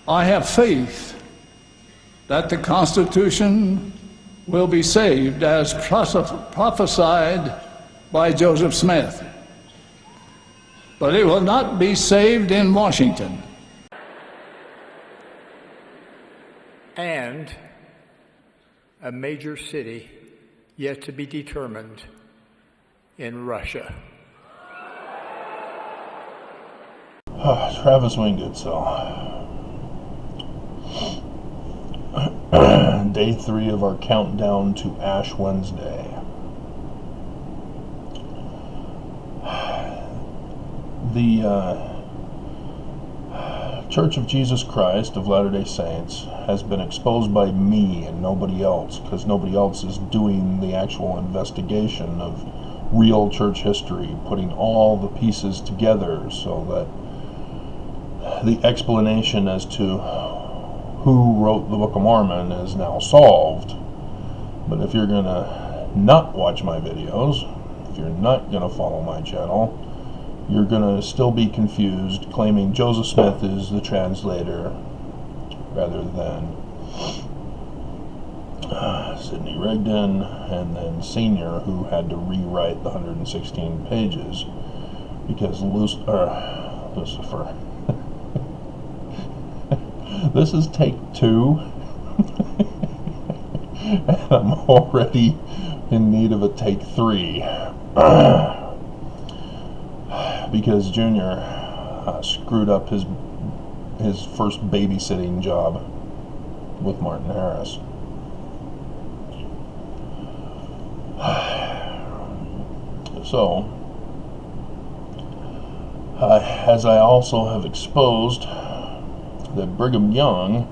I have faith that the Constitution will be saved as prophesied by Joseph Smith. But it will not be saved in Washington. And a major city yet to be determined in Russia. Travis Wingutzel. Day 3 of our countdown to Ash Wednesday. The Church of Jesus Christ of Latter-day Saints has been exposed by me and nobody else, because nobody else is doing the actual investigation of real church history, putting all the pieces together so that the explanation as to who wrote the Book of Mormon is now solved. But if you're going to not watch my videos, if you're not going to follow my channel, you're going to still be confused, claiming Joseph Smith is the translator rather than Sidney Rigdon, and then Senior, who had to rewrite the 116 pages because Lucifer. This is take 2, and I'm already in need of a take 3. Because Junior screwed up his first babysitting job with Martin Harris. So, as I also have exposed, that Brigham Young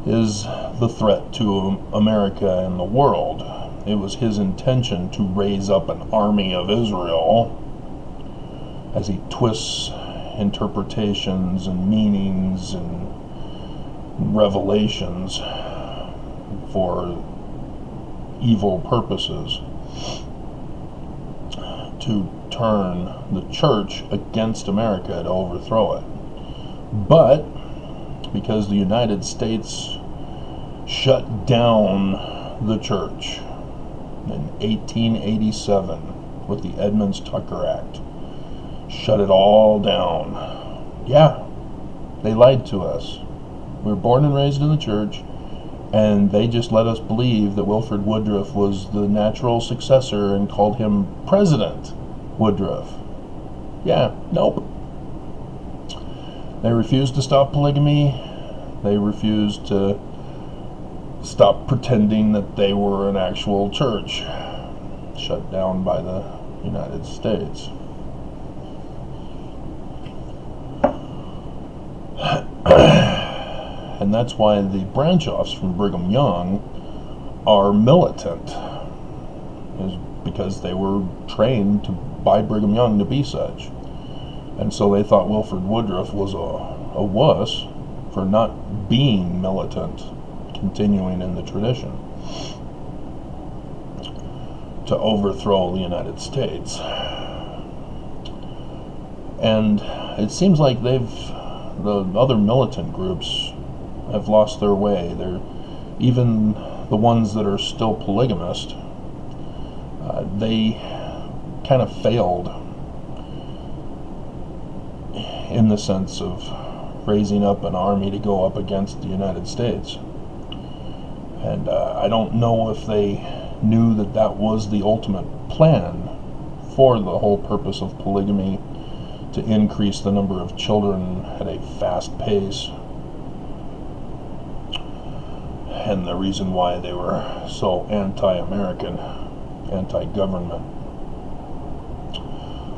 is the threat to America and the world. It was his intention to raise up an army of Israel as he twists interpretations and meanings and revelations for evil purposes, to turn the church against America, to overthrow it. But because the United States shut down the church in 1887 with the Edmunds-Tucker Act, shut it all down. Yeah, they lied to us. We were born and raised in the church, and they just let us believe that Wilford Woodruff was the natural successor and called him President Woodruff. Yeah, nope. They refused to stop polygamy. They refused to stop pretending that they were an actual church, shut down by the United States. And that's why the branch-offs from Brigham Young are militant, is because they were trained by Brigham Young to be such. And so they thought Wilford Woodruff was a wuss for not being militant, continuing in the tradition to overthrow the United States. And it seems like the other militant groups have lost their way. They're even the ones that are still polygamist. They kind of failed in the sense of raising up an army to go up against the United States. And I don't know if they knew that that was the ultimate plan for the whole purpose of polygamy, to increase the number of children at a fast pace, and the reason why they were so anti-American, anti-government.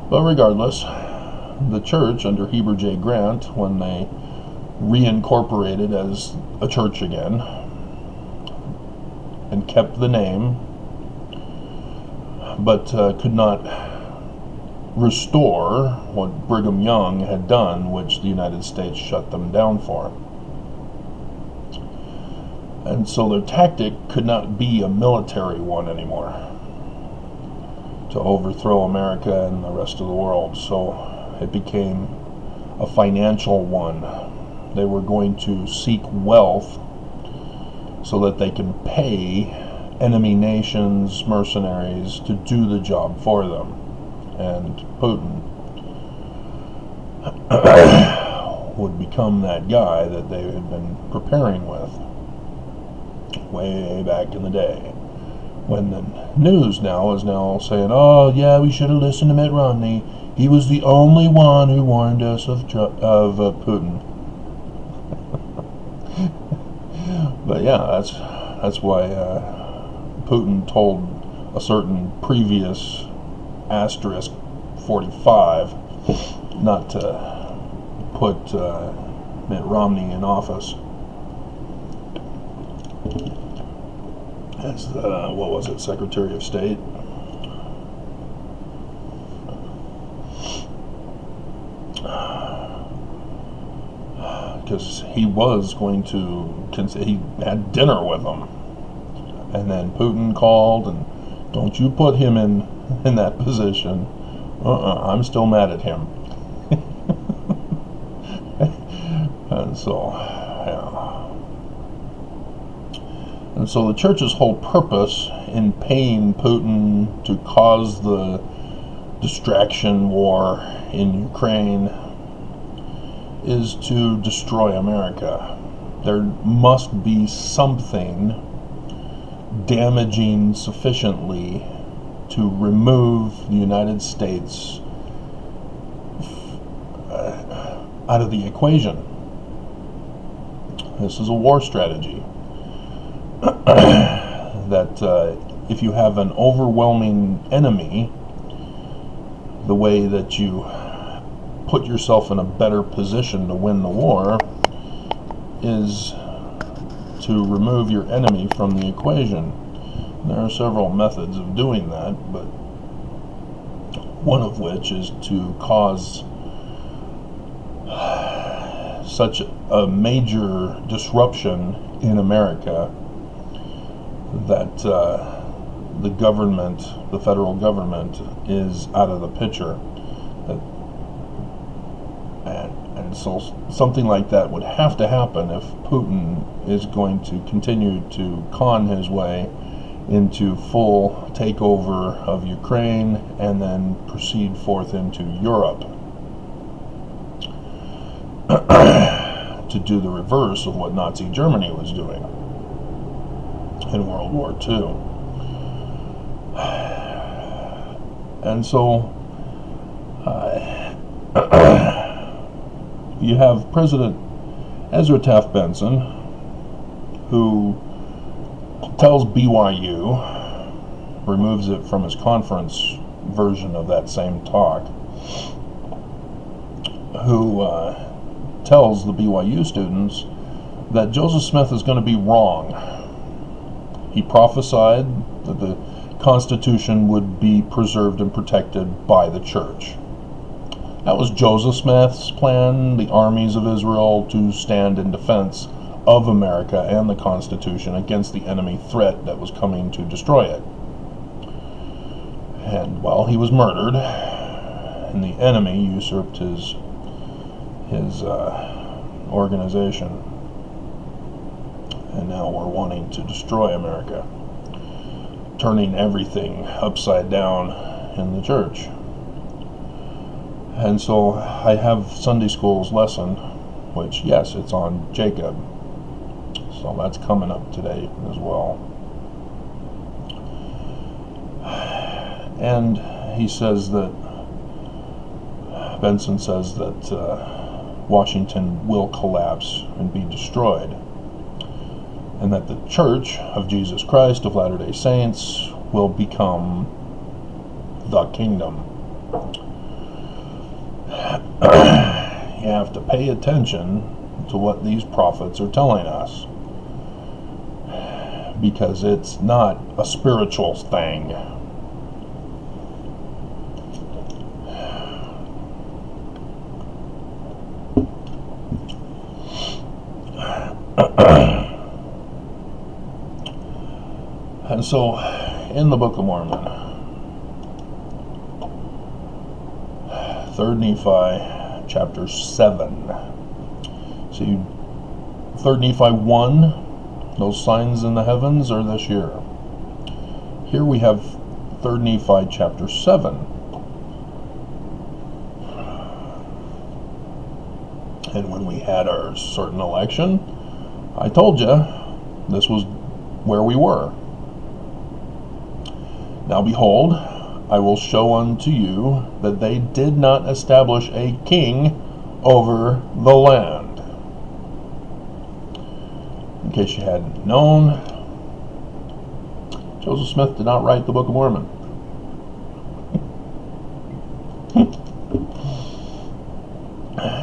But regardless, the church under Heber J. Grant, when they reincorporated as a church again and kept the name, but could not restore what Brigham Young had done, which the United States shut them down for. And so their tactic could not be a military one anymore to overthrow America and the rest of the world. So it became a financial one, They were going to seek wealth so that they can pay enemy nations, mercenaries, to do the job for them. And Putin would become that guy that they had been preparing with way back in the day. When the news now is now saying, oh yeah, we should have listened to Mitt Romney. He was the only one who warned us of Putin. But yeah, that's why Putin told a certain previous asterisk 45 not to put Mitt Romney in office as what was it, Secretary of State. Because he was going to, he had dinner with him, and then Putin called and, don't you put him in that position. I'm still mad at him. And so, yeah. And so the church's whole purpose in paying Putin to cause the distraction war in Ukraine is to destroy America. There must be something damaging sufficiently to remove the United States out of the equation. This is a war strategy. That if you have an overwhelming enemy, the way that you put yourself in a better position to win the war is to remove your enemy from the equation. There are several methods of doing that, but one of which is to cause such a major disruption in America that the government, the federal government, is out of the picture. And so something like that would have to happen if Putin is going to continue to con his way into full takeover of Ukraine and then proceed forth into Europe to do the reverse of what Nazi Germany was doing in World War II. And so you have President Ezra Taft Benson, who tells BYU, removes it from his conference version of that same talk, who tells the BYU students that Joseph Smith is going to be wrong. He prophesied that the Constitution would be preserved and protected by the church. That was Joseph Smith's plan, the armies of Israel to stand in defense of America and the Constitution against the enemy threat that was coming to destroy it. And well, he was murdered, and the enemy usurped his organization. And now we're wanting to destroy America, turning everything upside down in the church. And so I have Sunday school's lesson, which, yes, it's on Jacob. So that's coming up today as well. And he says that, Benson says that Washington will collapse and be destroyed, and that the Church of Jesus Christ of Latter-day Saints will become the kingdom. You have to pay attention to what these prophets are telling us, because it's not a spiritual thing. And so, in the Book of Mormon, 3rd Nephi, chapter 7, See, 3 Nephi 1, those signs in the heavens are this year. Here we have 3 Nephi chapter 7. And when we had our certain election, I told you this was where we were. Now behold, I will show unto you that they did not establish a king over the land. In case you hadn't known, Joseph Smith did not write the Book of Mormon.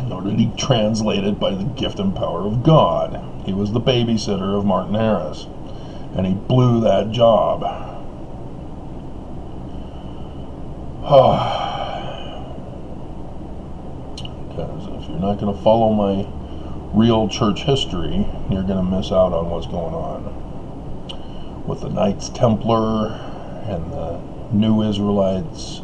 Nor did he translate it by the gift and power of God. He was the babysitter of Martin Harris, and he blew that job. Because if you're not going to follow my real church history, you're going to miss out on what's going on with the Knights Templar and the New Israelites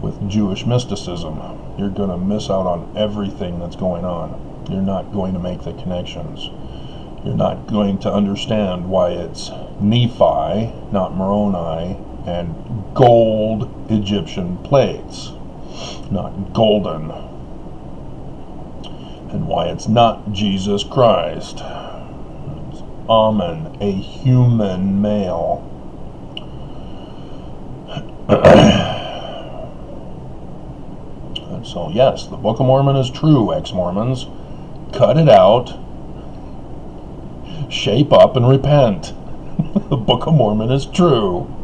with Jewish mysticism. You're going to miss out on everything that's going on. You're not going to make the connections. You're not going to understand why it's Nephi, not Moroni, and gold Egyptian plates, not golden, and why it's not Jesus Christ. It's Amen, a human male. And so yes, the Book of Mormon is true, ex-Mormons. Cut it out, shape up, and repent. The Book of Mormon is true.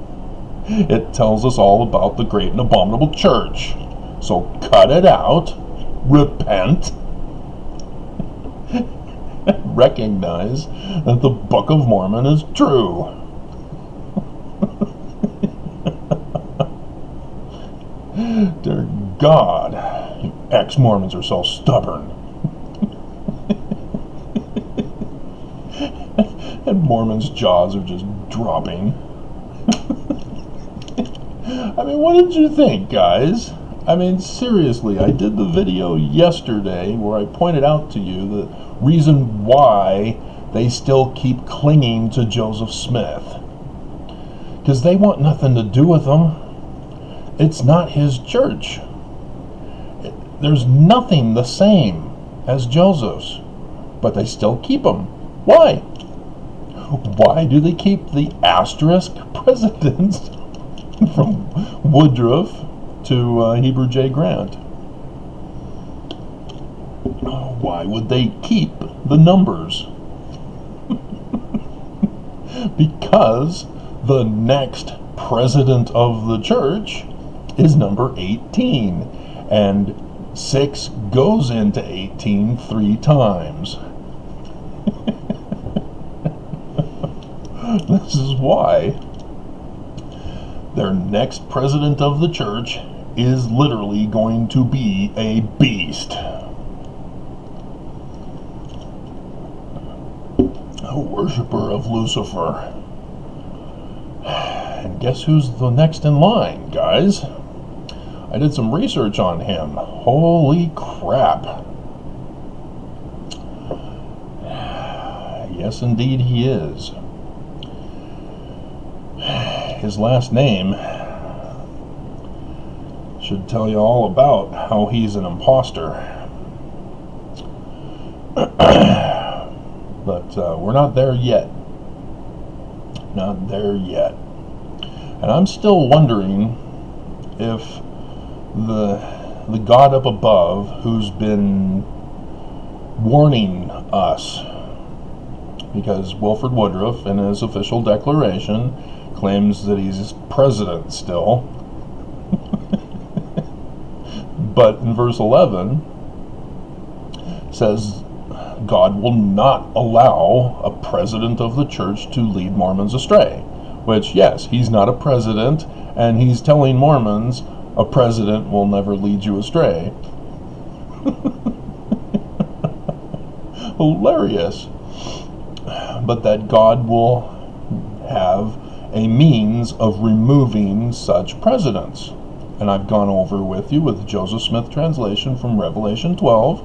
It tells us all about the great and abominable church. So cut it out, repent, recognize that the Book of Mormon is true. Dear God, you ex-Mormons are so stubborn. And Mormons' jaws are just dropping. I mean, what did you think, guys? I mean, seriously, I did the video yesterday where I pointed out to you the reason why they still keep clinging to Joseph Smith. Because they want nothing to do with him. It's not his church. There's nothing the same as Joseph's, but they still keep him. Why? Why do they keep the asterisk presidents from Woodruff to Heber J. Grant? Why would they keep the numbers? Because the next president of the church is number 18, and 6 goes into 18 3 times. This is why their next president of the church is literally going to be a beast. A worshiper of Lucifer. And guess who's the next in line, guys? I did some research on him. Holy crap. Yes, indeed he is. His last name should tell you all about how he's an imposter. But we're not there yet. Not there yet. And I'm still wondering if the God up above, who's been warning us, because Wilford Woodruff in his official declaration claims that he's president still, but in verse 11 says God will not allow a president of the church to lead Mormons astray. Which, yes, he's not a president, and he's telling Mormons a president will never lead you astray. Hilarious. But that God will have a means of removing such presidents. And I've gone over with you with the Joseph Smith translation from Revelation 12.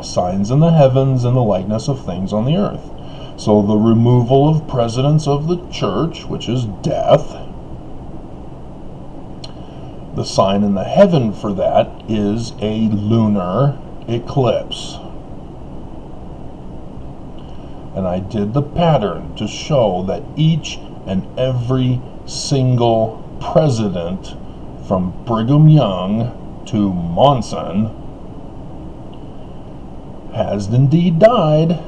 signs in the heavens and the likeness of things on the earth. So the removal of presidents of the church, which is death, the sign in the heaven for that is a lunar eclipse. And I did the pattern to show that each and every single president from Brigham Young to Monson has indeed died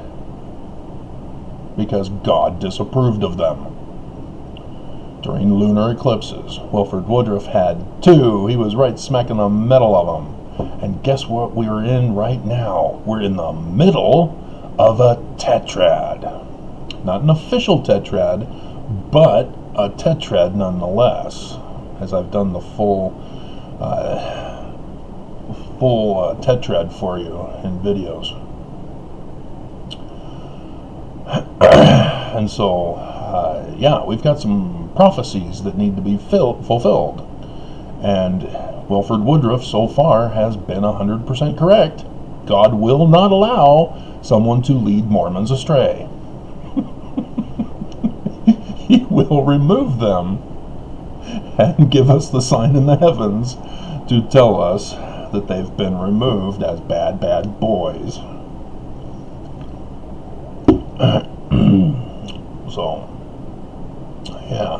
because God disapproved of them during lunar eclipses. Wilford Woodruff had 2. He was right smack in the middle of them. And guess what we're in right now? We're in the middle of a tetrad. Not an official tetrad, but a tetrad nonetheless, as I've done the full tetrad for you in videos. And so, we've got some prophecies that need to be fulfilled. And Wilford Woodruff so far has been 100% correct. God will not allow someone to lead Mormons astray. He will remove them and give us the sign in the heavens to tell us that they've been removed as bad, bad boys. So,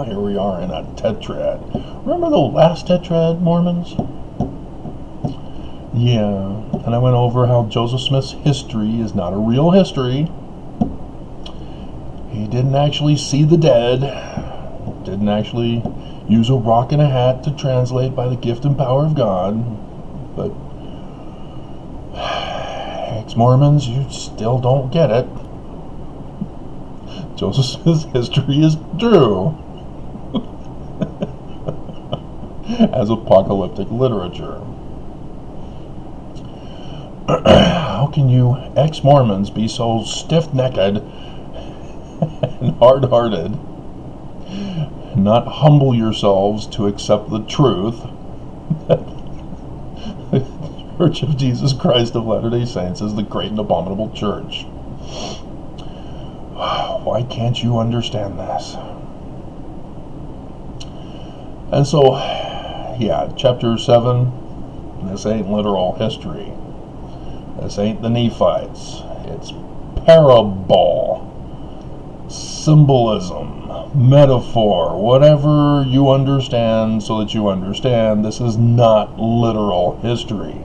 here we are in a tetrad. Remember the last tetrad, Mormons? Yeah, and I went over how Joseph Smith's history is not a real history. He didn't actually see the dead, didn't actually use a rock and a hat to translate by the gift and power of God. But ex-Mormons, you still don't get it. Joseph Smith's history is true as apocalyptic literature. How can you ex-Mormons be so stiff-necked and hard-hearted and not humble yourselves to accept the truth that the Church of Jesus Christ of Latter-day Saints is the great and abominable church? Why can't you understand this? And so, chapter 7, this ain't literal history. This ain't the Nephites. It's parable, symbolism, metaphor, whatever you understand so that you understand. This is not literal history.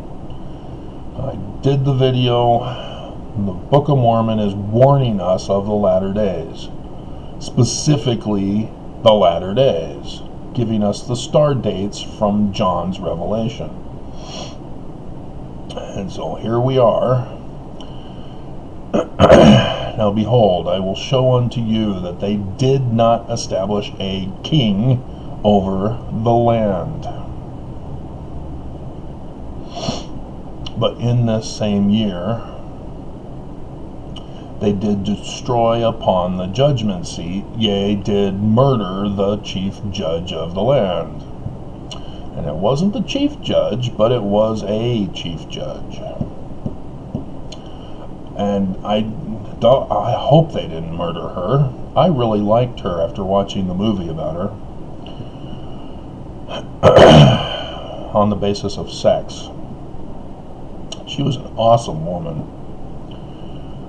I did the video. The Book of Mormon is warning us of the latter days, specifically the latter days, giving us the star dates from John's revelation. And so here we are. Now behold, I will show unto you that they did not establish a king over the land. But in this same year, they did destroy upon the judgment seat, yea, did murder the chief judge of the land. And it wasn't the chief judge, but it was a chief judge. And I hope they didn't murder her. I really liked her after watching the movie about her. On the basis of sex. She was an awesome woman.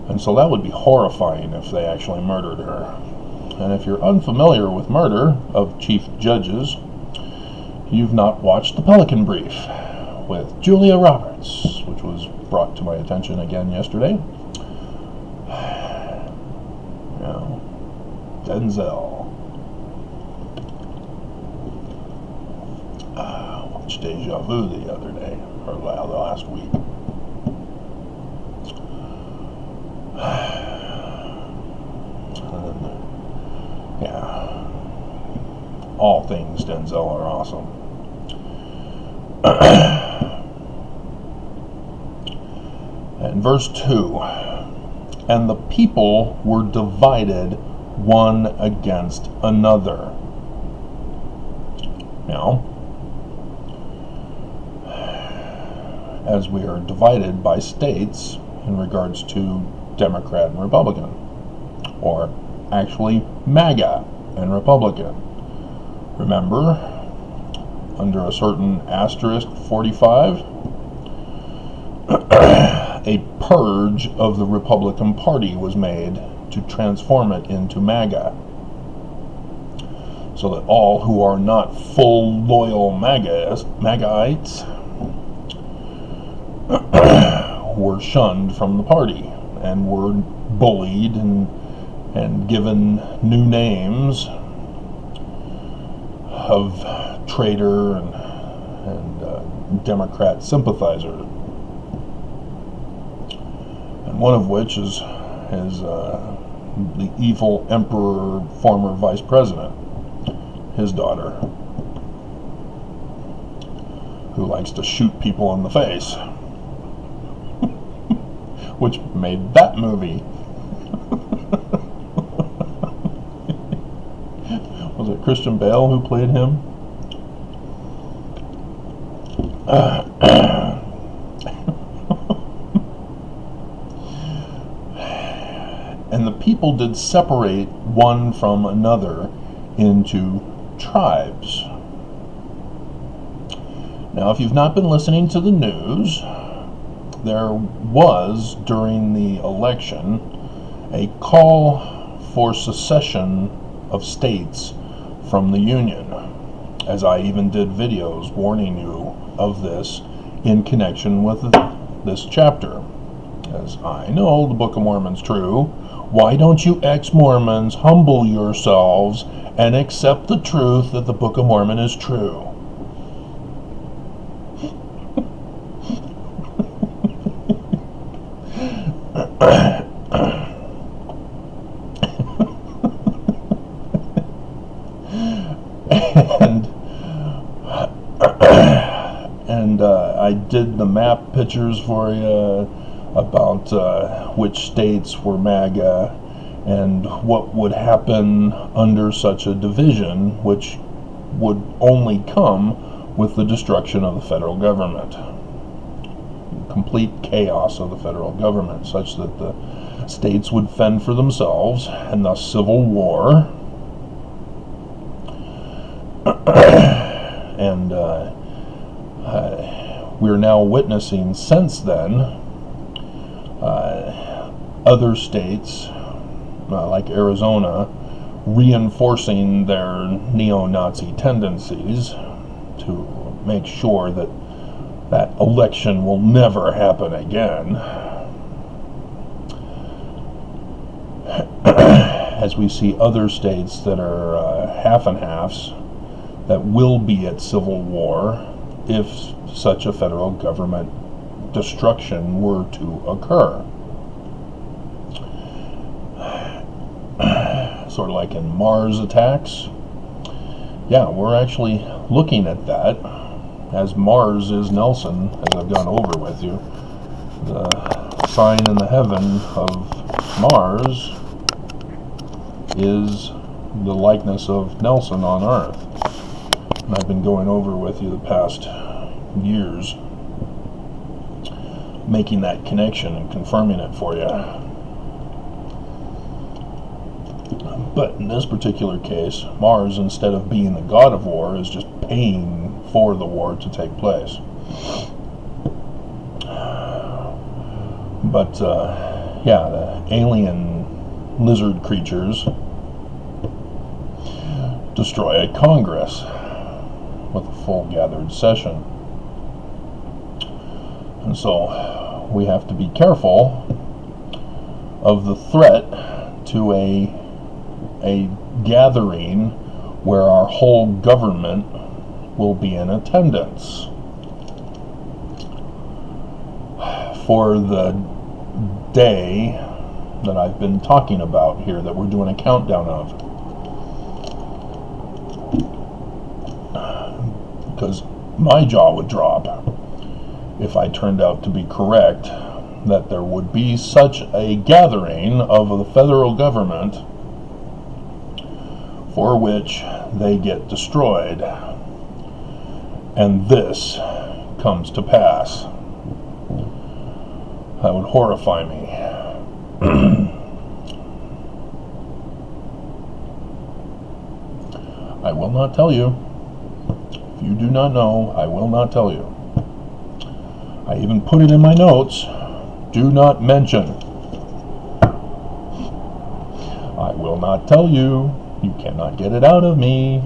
And so that would be horrifying if they actually murdered her. And if you're unfamiliar with murder of chief judges, you've not watched The Pelican Brief with Julia Roberts, which was brought to my attention again yesterday. Denzel. Watched Deja Vu the other day, or last week. All things Denzel are awesome. And verse 2, and the people were divided one against another. Now, as we are divided by states, in regards to Democrat and Republican, or actually MAGA and Republican. Remember, under a certain asterisk 45, a purge of the Republican Party was made to transform it into MAGA, so that all who are not full loyal MAGAites were shunned from the party and were bullied and given new names of traitor and Democrat sympathizer, and one of which is the evil emperor, former vice president, his daughter, who likes to shoot people in the face, which made that movie. Was it Christian Bale who played him? And the people did separate one from another into tribes. Now, if you've not been listening to the news, there was, during the election, a call for secession of states from the Union, as I even did videos warning you of this in connection with this chapter. As I know the Book of Mormon's true, why don't you ex-Mormons humble yourselves and accept the truth that the Book of Mormon is true? And I did the map pictures for you about which states were MAGA and what would happen under such a division, which would only come with the destruction of the federal government. Complete chaos of the federal government, such that the states would fend for themselves, and thus civil war. And we're now witnessing since then other states, like Arizona, reinforcing their neo-Nazi tendencies to make sure that that election will never happen again. As we see other states that are half and halves that will be at civil war if such a federal government destruction were to occur. Sort of like in Mars attacks. Yeah, we're actually looking at that, as Mars is Nelson, as I've gone over with you. The sign in the heaven of Mars is the likeness of Nelson on Earth. And I've been going over with you the past years, making that connection and confirming it for you. But in this particular case, Mars, instead of being the god of war, is just paying for the war to take place. But, yeah, the alien lizard creatures destroy a Congress with a full gathered session. And so we have to be careful of the threat to a gathering where our whole government will be in attendance for the day that I've been talking about here, that we're doing a countdown of. Because my jaw would drop if I turned out to be correct that there would be such a gathering of the federal government for which they get destroyed, and this comes to pass. That would horrify me. I will not tell you. If you do not know, I will not tell you. I even put it in my notes. Do not mention. I will not tell you. You cannot get it out of me.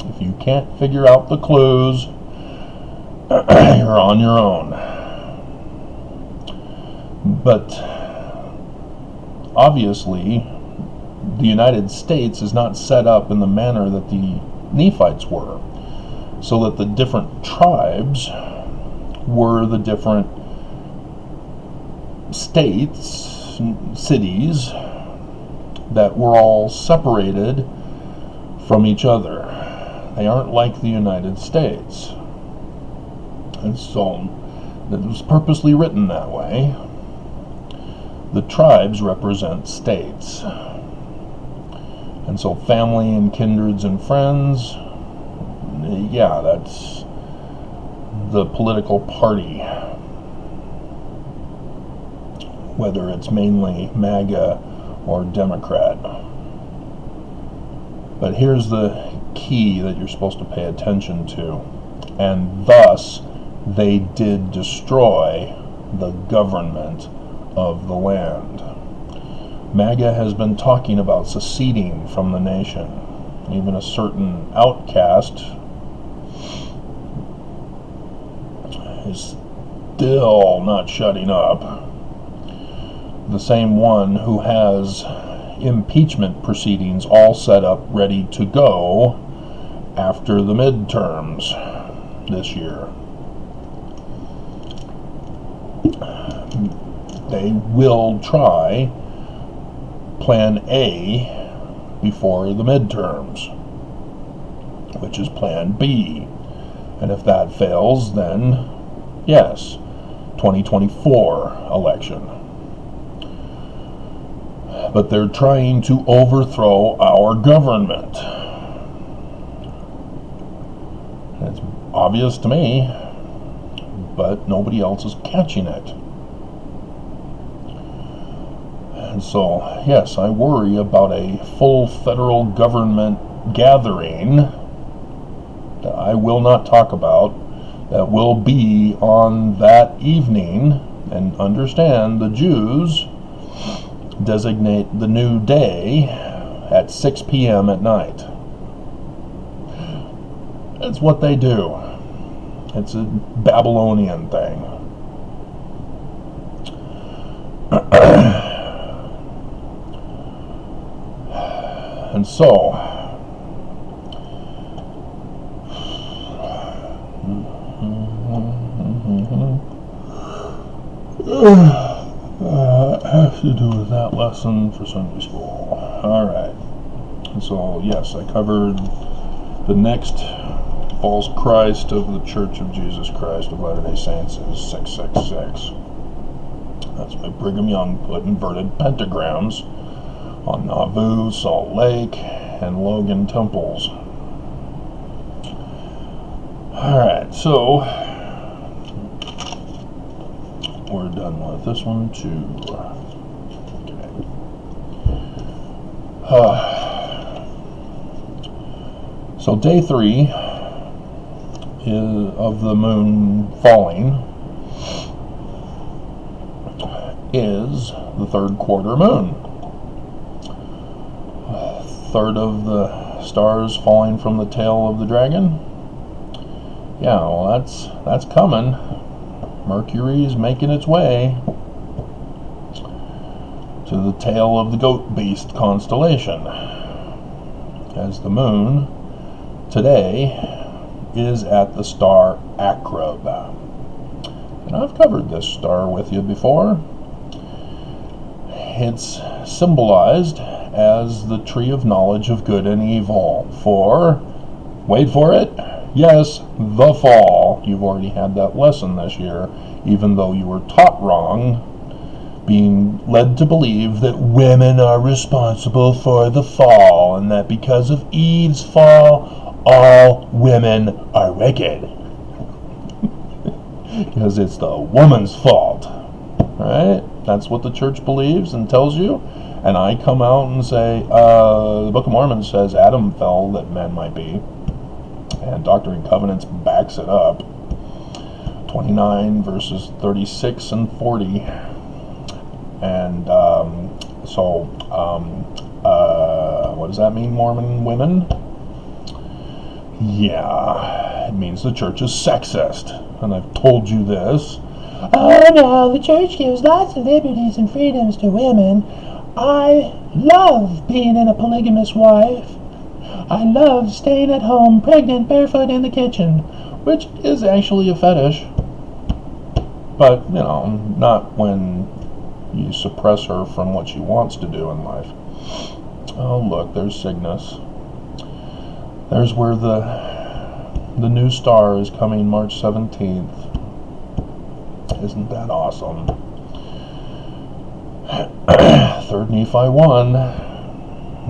If you can't figure out the clues, you're on your own. But obviously, the United States is not set up in the manner that the Nephites were, so that the different tribes were the different states, cities, that were all separated from each other. They aren't like the United States. And so it was purposely written that way. The tribes represent states. And so family and kindreds and friends, yeah, that's the political party. Whether it's mainly MAGA or Democrat. But here's the key that you're supposed to pay attention to. And thus, they did destroy the government of the land. MAGA has been talking about seceding from the nation. Even a certain outcast is still not shutting up. The same one who has impeachment proceedings all set up, ready to go after the midterms this year. They will try Plan A before the midterms, which is Plan B. And if that fails, then yes, 2024 election. But they're trying to overthrow our government. It's obvious to me, but nobody else is catching it. And so, yes, I worry about a full federal government gathering that I will not talk about, that will be on that evening. And understand, the Jews designate the new day at 6 p.m. at night. It's what they do. It's a Babylonian thing. And so, have to do with that lesson for Sunday school. Alright. So, yes, I covered the next false Christ of the Church of Jesus Christ of Latter-day Saints is 666. That's why Brigham Young put inverted pentagrams on Nauvoo, Salt Lake, and Logan temples. Alright, so we're done with this one too. Okay. So day 3 of the moon falling is the third quarter moon. Third of the stars falling from the tail of the dragon. Yeah, well, that's coming. Mercury's making its way to the tail of the goat beast constellation, as the moon today is at the star Acrab. And I've covered this star with you before. It's symbolized as the tree of knowledge of good and evil for, wait for it, yes, the fall. You've already had that lesson this year, even though you were taught wrong, being led to believe that women are responsible for the fall, and that because of Eve's fall, all women are wicked. Because it's the woman's fault. right? That's what the church believes and tells you. And I come out and say, the Book of Mormon says Adam fell that men might be. And Doctrine and Covenants backs it up. 29 verses 36 and 40. And what does that mean, Mormon women? Yeah, it means the church is sexist. And I've told you this. Oh no, the church gives lots of liberties and freedoms to women. I love being in a polygamous wife. I love staying at home, pregnant, barefoot in the kitchen. Which is actually a fetish. But, you know, not when you suppress her from what she wants to do in life. Oh, look, there's Cygnus. There's where the new star is coming March 17th. Isn't that awesome? 3rd Nephi 1,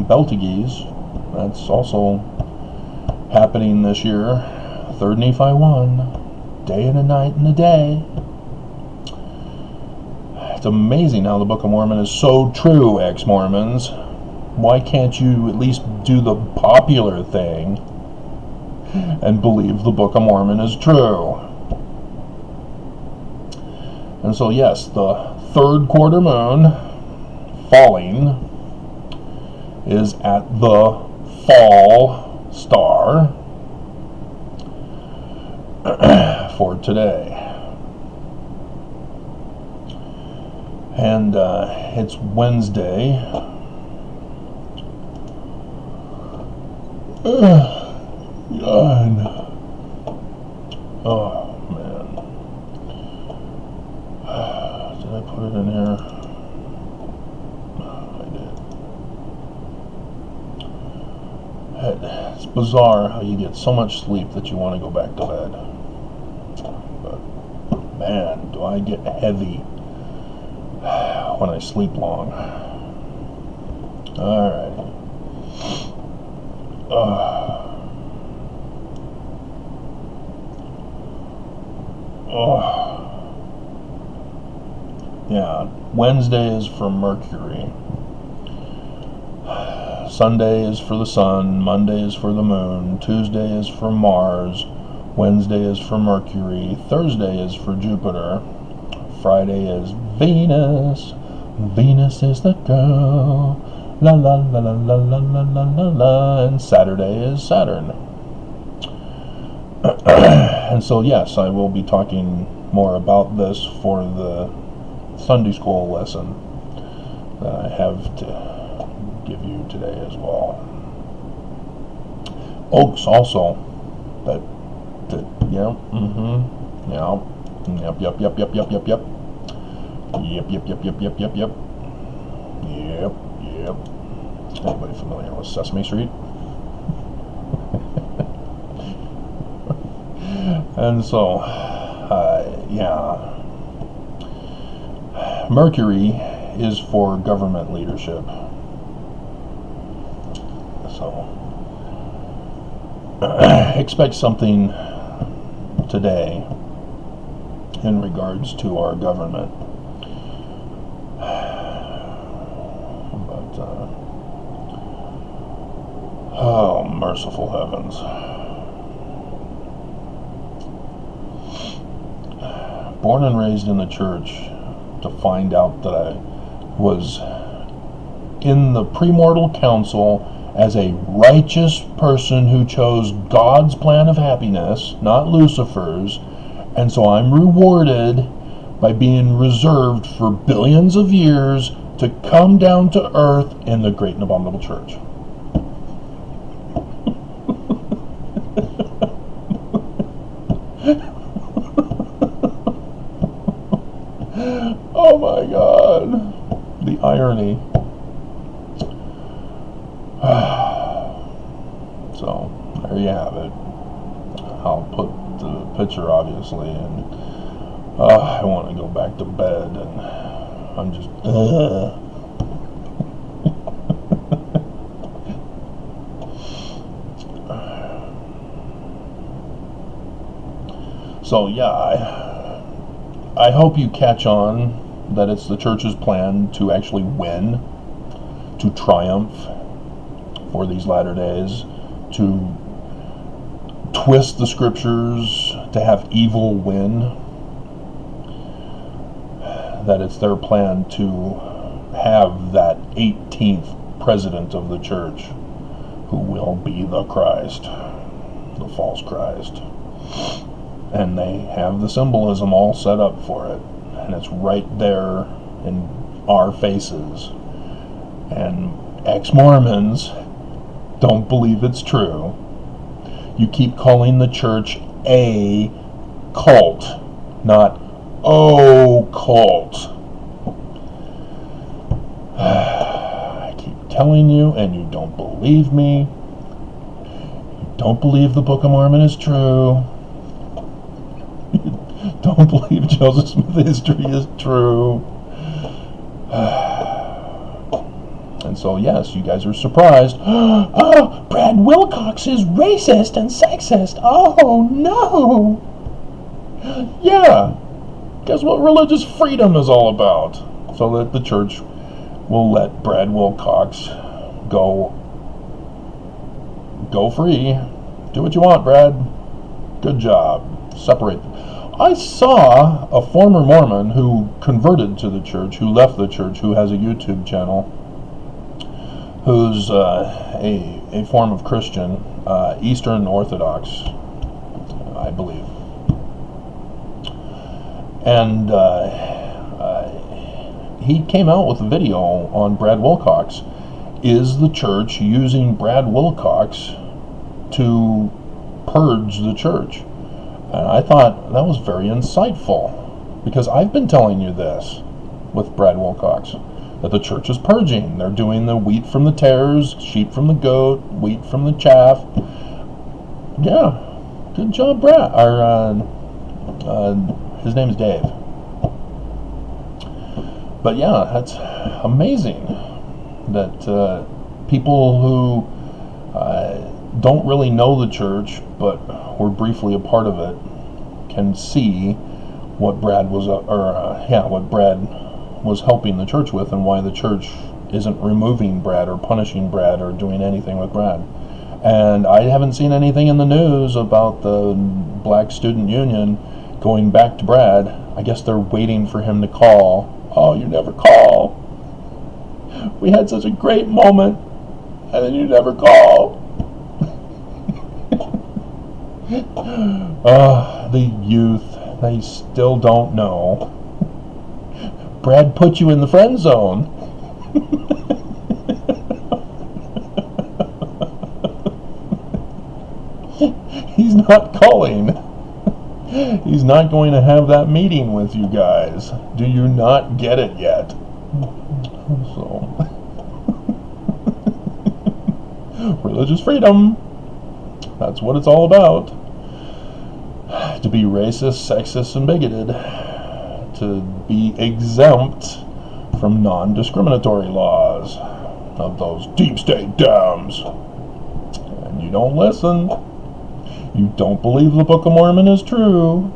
Beltiges. That's also happening this year. 3rd Nephi 1, day and a night and a day. It's amazing how the Book of Mormon is so true, ex-Mormons. Why can't you at least do the popular thing and believe the Book of Mormon is true? And so yes, the 3rd quarter moon falling is at the fall star for today. And it's Wednesday. God. Oh, man. Did I put it in here? I did. It's bizarre how you get so much sleep that you want to go back to bed. But, man, do I get heavy when I sleep long. Alrighty. Yeah, Wednesday is for Mercury. Sunday is for the sun, Monday is for the moon, Tuesday is for Mars, Wednesday is for Mercury, Thursday is for Jupiter, Friday is Venus. Venus is the girl. La la la la la la la la la la. And Saturday is Saturn. And so yes, I will be talking more about this for the Sunday school lesson that I have to give you today as well. Oaks also. That yeah, yeah. Yep. Yep. Anybody familiar with Sesame Street? And so, yeah. Mercury is for government leadership. So, expect something today in regards to our government. But, oh, merciful heavens. Born and raised in the church, to find out that I was in the premortal council as a righteous person who chose God's plan of happiness, not Lucifer's, and so I'm rewarded by being reserved for billions of years to come down to earth in the great and abominable church. Oh my God, the irony. So, there you have it. I'll put the picture, obviously, and I want to go back to bed, and I'm just, So, yeah, I hope you catch on that it's the church's plan to actually win, to triumph for these latter days, to twist the scriptures, to have evil win, that it's their plan to have that 18th president of the church who will be the Christ, the false Christ. And they have the symbolism all set up for it, and it's right there in our faces. And ex-Mormons don't believe it's true. You keep calling the church a cult, not cult. I keep telling you, and you don't believe me. You don't believe the Book of Mormon is true. You don't believe Joseph Smith history is true. And so, yes, you guys are surprised. Oh, Brad Wilcox is racist and sexist. Oh, no. Yeah. Guess what religious freedom is all about? So that the church will let Brad Wilcox go free. Do what you want, Brad. Good job. Separate them. I saw a former Mormon who converted to the church, who left the church, who has a YouTube channel, who's a form of Christian, Eastern Orthodox, I believe. And he came out with a video on Brad Wilcox. Is the church using Brad Wilcox to purge the church? And I thought that was very insightful, because I've been telling you this with Brad Wilcox, that the church is purging. They're doing the wheat from the tares, sheep from the goat, wheat from the chaff. Yeah, good job, Brad. His name is Dave. But yeah, that's amazing that people who don't really know the church, but were briefly a part of it, can see what Brad was, what Brad was helping the church with, and why the church isn't removing Brad or punishing Brad or doing anything with Brad. And I haven't seen anything in the news about the Black Student Union going back to Brad. I guess they're waiting for him to call. Oh, you never call. We had such a great moment, and then you never call. The youth, they still don't know. Brad put you in the friend zone. He's not calling. He's not going to have that meeting with you guys. Do you not get it yet? So, religious freedom. That's what it's all about. To be racist, sexist, and bigoted. To be exempt from non-discriminatory laws of those deep state dams. And you don't listen. You don't believe the Book of Mormon is true.